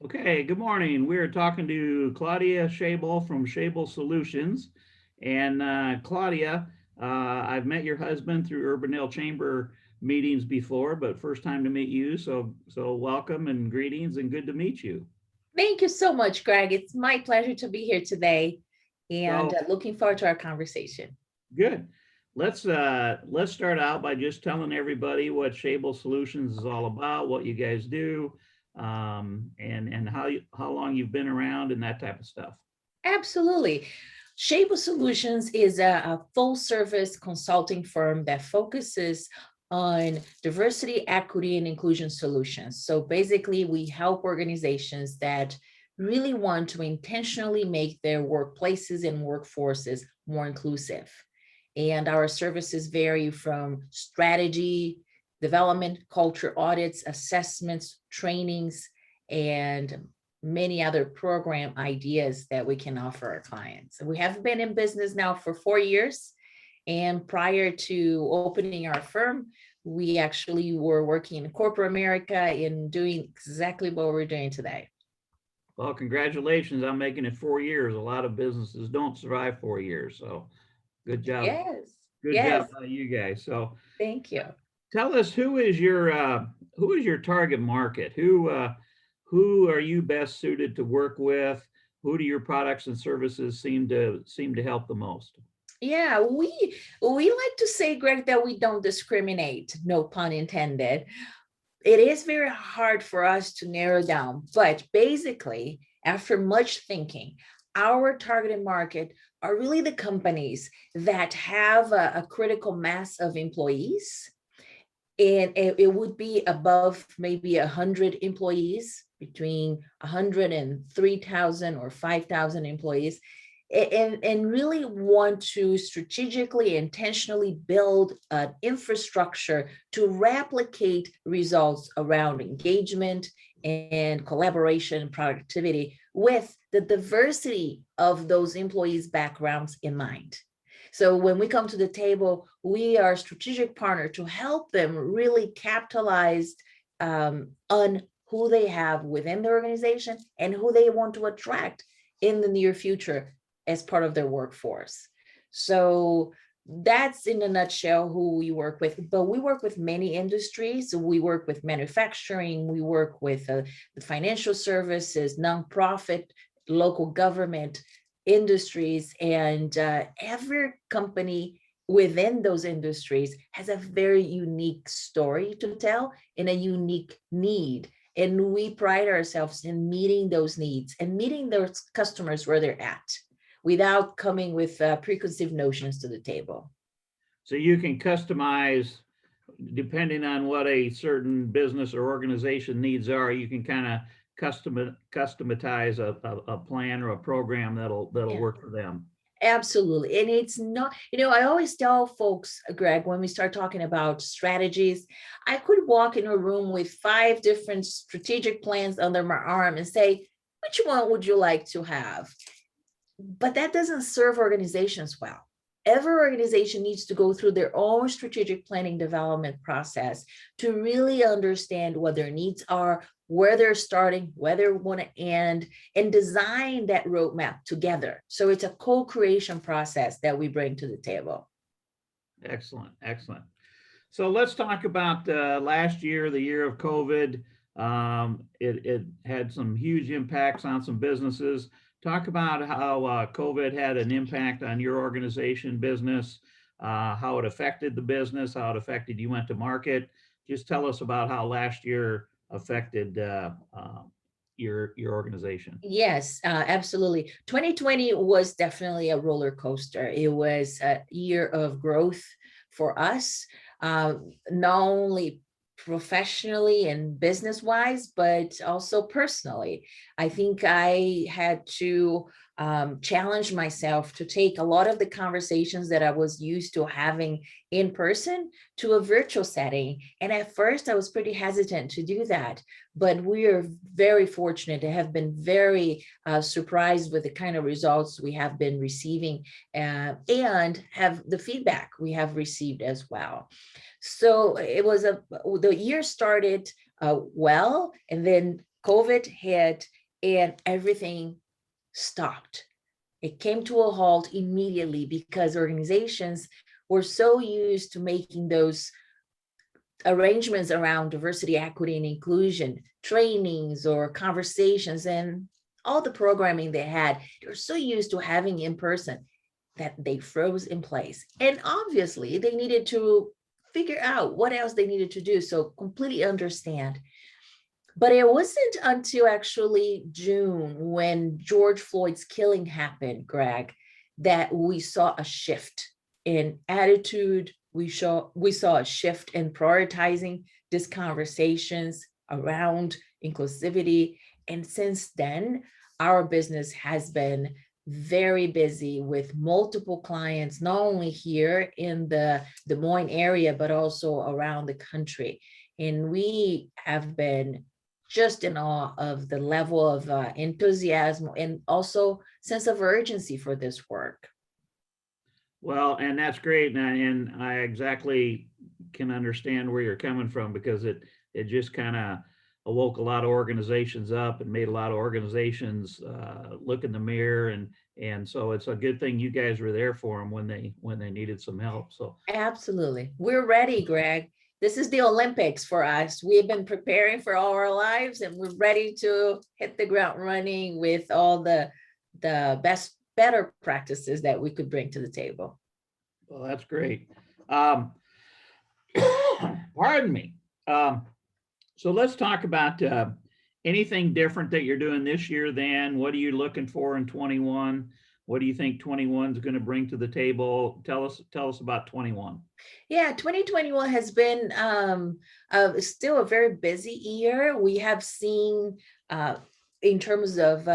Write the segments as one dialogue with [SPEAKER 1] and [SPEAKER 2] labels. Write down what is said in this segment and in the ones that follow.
[SPEAKER 1] Okay, good morning. We're talking to Claudia Schabel from Schabel Solutions. And Claudia, I've met your husband through Urbandale Chamber meetings before, but first time to meet you. So welcome and greetings and good to meet you.
[SPEAKER 2] Thank you so much, Greg. It's my pleasure to be here today and
[SPEAKER 1] So
[SPEAKER 2] looking forward to our conversation.
[SPEAKER 1] good. Let's start out by just telling everybody what Schabel Solutions is all about, what you guys do, and how long you've been around and that type of stuff.
[SPEAKER 2] Absolutely. Schabel Solutions is a full service consulting firm that focuses on diversity, equity, and inclusion solutions. So basically, we help organizations that really want to intentionally make their workplaces and workforces more inclusive. And our services vary from strategy, development, culture audits, assessments, trainings, and many other program ideas that we can offer our clients. We have been in business now for 4 years. And prior to opening our firm, we actually were working in corporate America and doing exactly what we're doing today.
[SPEAKER 1] Well, congratulations on making it 4 years. A lot of businesses don't survive 4 years. So good job.
[SPEAKER 2] Yes,
[SPEAKER 1] Good job
[SPEAKER 2] yes,
[SPEAKER 1] by you guys. So
[SPEAKER 2] thank you.
[SPEAKER 1] tell us who is your target market? Who are you best suited to work with? Who do your products and services seem to help the most?
[SPEAKER 2] Yeah, we like to say, Greg, that we don't discriminate, no pun intended. It is very hard for us to narrow down, but basically, after much thinking, our targeted market are really the companies that have a critical mass of employees, and it would be above maybe 100 employees, between 100 and 3,000 or 5,000 employees, and really want to strategically, intentionally build an infrastructure to replicate results around engagement and collaboration and productivity with the diversity of those employees' backgrounds in mind. So when we come to the table, we are a strategic partner to help them really capitalize on who they have within the organization and who they want to attract in the near future as part of their workforce. So that's in a nutshell who we work with. But we work with many industries. We work with manufacturing, we work with the financial services, nonprofit, local government, industries, and every company within those industries has a very unique story to tell and a unique need. And we pride ourselves in meeting those needs and meeting those customers where they're at without coming with preconceived notions to the table.
[SPEAKER 1] So you can customize depending on what a certain business or organization needs are. You can kind of customize a plan or a program that'll
[SPEAKER 2] Yeah.
[SPEAKER 1] work for them.
[SPEAKER 2] Absolutely. And it's not, I always tell folks, Greg, when we start talking about strategies, I could walk in a room with 5 different strategic plans under my arm and say, which one would you like to have? But that doesn't serve organizations well. Every organization needs to go through their own strategic planning development process to really understand what their needs are, where they're starting, where they want to end, and design that roadmap together. So it's a co-creation process that we bring to the table.
[SPEAKER 1] Excellent, excellent. So let's talk about last year, the year of COVID. It had some huge impacts on some businesses. Talk about how COVID had an impact on your organization business, how it affected the business, how it affected you went to market. Just tell us about how last year affected your organization.
[SPEAKER 2] Yes, absolutely. 2020 was definitely a roller coaster. It was a year of growth for us, not only professionally and business wise, but also personally. I think I had to challenge myself to take a lot of the conversations that I was used to having in person to a virtual setting. And at first, I was pretty hesitant to do that. But we are very fortunate to have been very surprised with the kind of results we have been receiving and have the feedback we have received as well. So it was the year started well, and then COVID hit and everything stopped. It came to a halt immediately because organizations were so used to making those arrangements around diversity, equity, and inclusion, trainings or conversations, and all the programming they had. They were so used to having in person that they froze in place. And obviously, they needed to figure out what else they needed to do. So completely understand. But it wasn't until actually June, when George Floyd's killing happened, Greg, that we saw a shift in attitude. We saw a shift in prioritizing these conversations around inclusivity. And since then, our business has been very busy with multiple clients, not only here in the Des Moines area, but also around the country. And we have been just in awe of the level of enthusiasm and also sense of urgency for this work.
[SPEAKER 1] Well, and that's great. And I exactly can understand where you're coming from, because it just kind of awoke a lot of organizations up and made a lot of organizations look in the mirror. And so it's a good thing you guys were there for them when they needed some help. So
[SPEAKER 2] absolutely. We're ready, Greg. This is the Olympics for us. We've been preparing for all our lives, and we're ready to hit the ground running with all the better practices that we could bring to the table.
[SPEAKER 1] Well, that's great. Pardon me. So let's talk about anything different that you're doing this year. Then what are you looking for in 21? What do you think 21 is going to bring to the table? Tell us about 21.
[SPEAKER 2] Yeah, 2021 has been still a very busy year. We have seen in terms of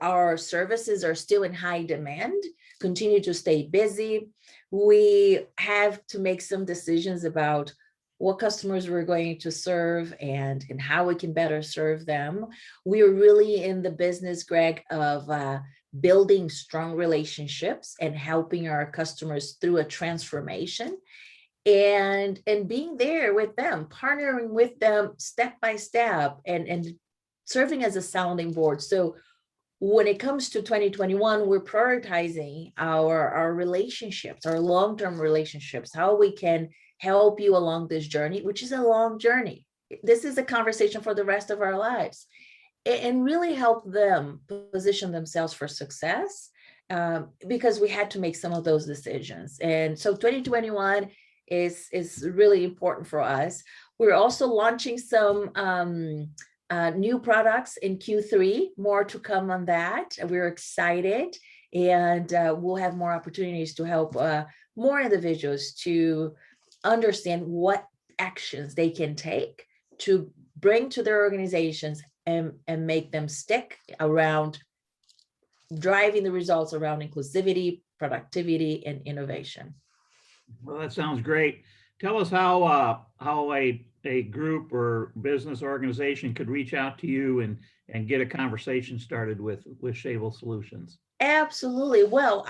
[SPEAKER 2] our services are still in high demand, continue to stay busy. We have to make some decisions about what customers we're going to serve and how we can better serve them. We are really in the business, Greg, of building strong relationships and helping our customers through a transformation, and being there with them, partnering with them step by step, and serving as a sounding board. So when it comes to 2021, we're prioritizing our relationships, our long-term relationships, how we can help you along this journey, which is a long journey. This is a conversation for the rest of our lives, and really help them position themselves for success, because we had to make some of those decisions. And so 2021 is really important for us. We're also launching some new products in Q3, more to come on that. We're excited, and we'll have more opportunities to help more individuals to understand what actions they can take to bring to their organizations and make them stick around driving the results around inclusivity, productivity, and innovation.
[SPEAKER 1] Well, that sounds great. Tell us how a group or business organization could reach out to you and get a conversation started with Schabel Solutions.
[SPEAKER 2] Absolutely. Well,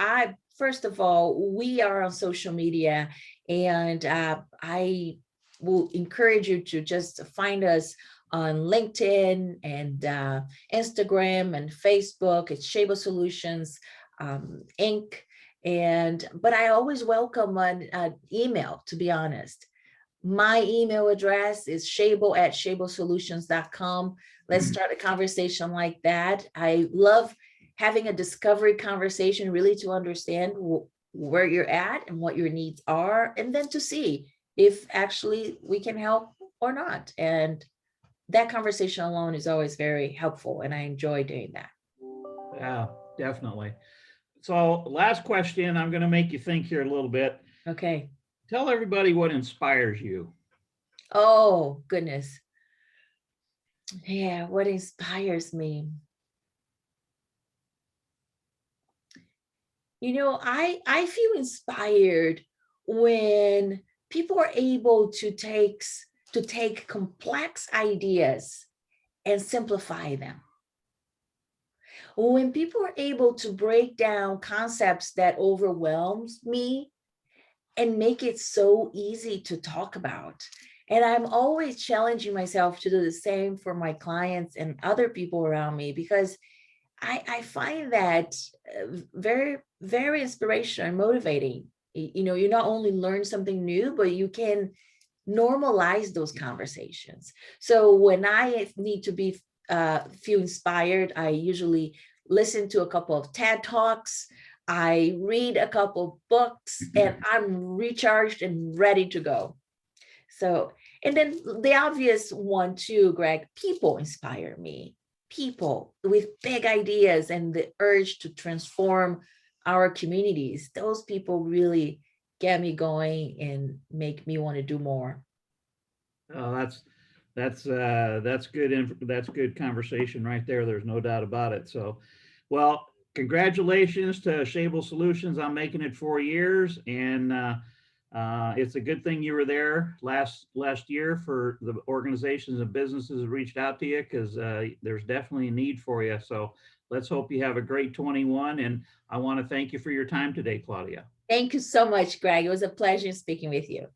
[SPEAKER 2] first of all, we are on social media, and I will encourage you to just find us on LinkedIn and Instagram and Facebook. It's Schabel Solutions Inc. But I always welcome an email, to be honest. My email address is schabel@schabelsolutions.com. Let's start a conversation like that. I love having a discovery conversation, really to understand where you're at and what your needs are, and then to see if actually we can help or not. And that conversation alone is always very helpful, and I enjoy doing that.
[SPEAKER 1] Yeah, definitely. So last question, I'm going to make you think here a little bit.
[SPEAKER 2] Okay.
[SPEAKER 1] Tell everybody what inspires you.
[SPEAKER 2] Oh, goodness. Yeah, what inspires me? You know, I feel inspired when people are able to take complex ideas and simplify them. When people are able to break down concepts that overwhelms me and make it so easy to talk about. And I'm always challenging myself to do the same for my clients and other people around me, because I find that very, very inspirational and motivating. You know, you not only learn something new, but you can normalize those conversations. So when I need to be feel inspired, I usually listen to a couple of TED Talks. I read a couple books, and I'm recharged and ready to go. So, and then the obvious one too, Greg, people inspire me. People with big ideas and the urge to transform our communities. Those people really get me going and make me want to do more.
[SPEAKER 1] Oh, that's good. That's good conversation right there. There's no doubt about it. So, well, congratulations to Schabel Solutions on making it 4 years, and it's a good thing you were there last year for the organizations and businesses that reached out to you, because there's definitely a need for you. So let's hope you have a great 21. And I want to thank you for your time today, Claudia.
[SPEAKER 2] Thank you so much, Greg. It was a pleasure speaking with you.